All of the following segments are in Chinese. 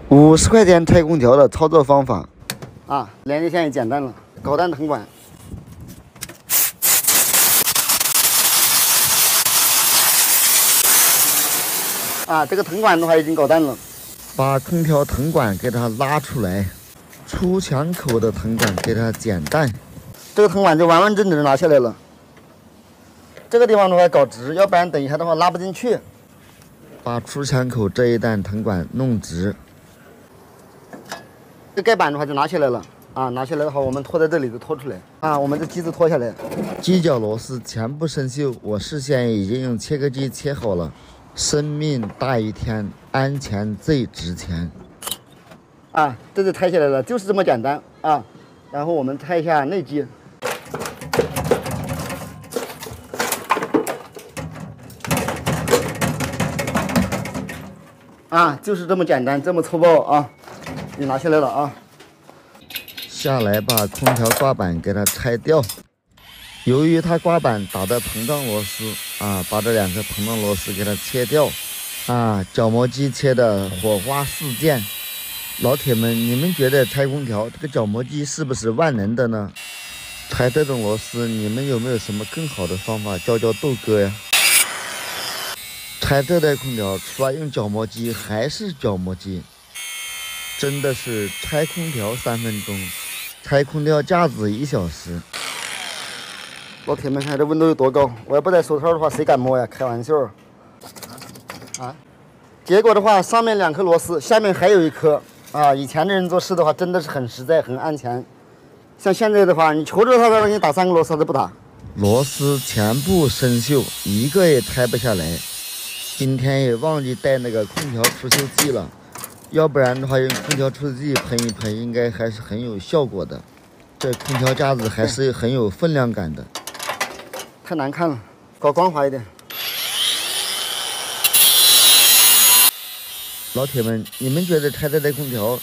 50块钱拆空调的操作方法啊，连接线也简单了，导弹藤管。啊，这个藤管的话已经搞淡了，把空调藤管给它拉出来，出墙口的藤管给它剪淡，这个藤管就完完整整的拿下来了。这个地方的话搞直，要不然等一下的话拉不进去。把出墙口这一段藤管弄直。这盖板的话就拿下来了啊，拿下来的话，我们拖在这里就拖出来啊，我们这机子拖下来，机脚螺丝全部生锈，我事先已经用切割机切好了。生命大于天，安全最值钱啊！这就拆下来了，就是这么简单啊。然后我们拆一下内机。啊，就是这么简单，这么粗暴啊！你拿下来了啊。下来把空调挂板给它拆掉。由于它挂板打的膨胀螺丝啊，把这2颗膨胀螺丝给它切掉啊，角磨机切的火花四溅。老铁们，你们觉得拆空调这个角磨机是不是万能的呢？拆这种螺丝，你们有没有什么更好的方法？教教豆哥呀！拆这台空调，除了用角磨机还是角磨机，真的是拆空调3分钟，拆空调架子1小时。老铁们看这温度有多高，我要不戴手套的话，谁敢摸呀？开玩笑啊！结果的话，上面2颗螺丝，下面还有1颗啊！以前的人做事的话，真的是很实在、很安全。像现在的话，你求着他让你打3个螺丝，他都不打。螺丝全部生锈，一个也拆不下来。今天也忘记带那个空调除锈剂了，要不然的话用空调除锈剂喷一喷，应该还是很有效果的。这空调架子还是很有分量感的。太难看了，搞光滑一点。老铁们，你们觉得拆这台空调，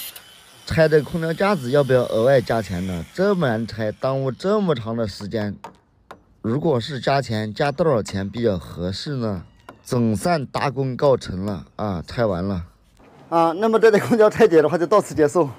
拆这空调架子要不要额外加钱呢？这么难拆，耽误这么长的时间，如果是加钱，加多少钱比较合适呢？总算大功告成了啊，拆完了啊。那么这台空调拆解的话就到此结束。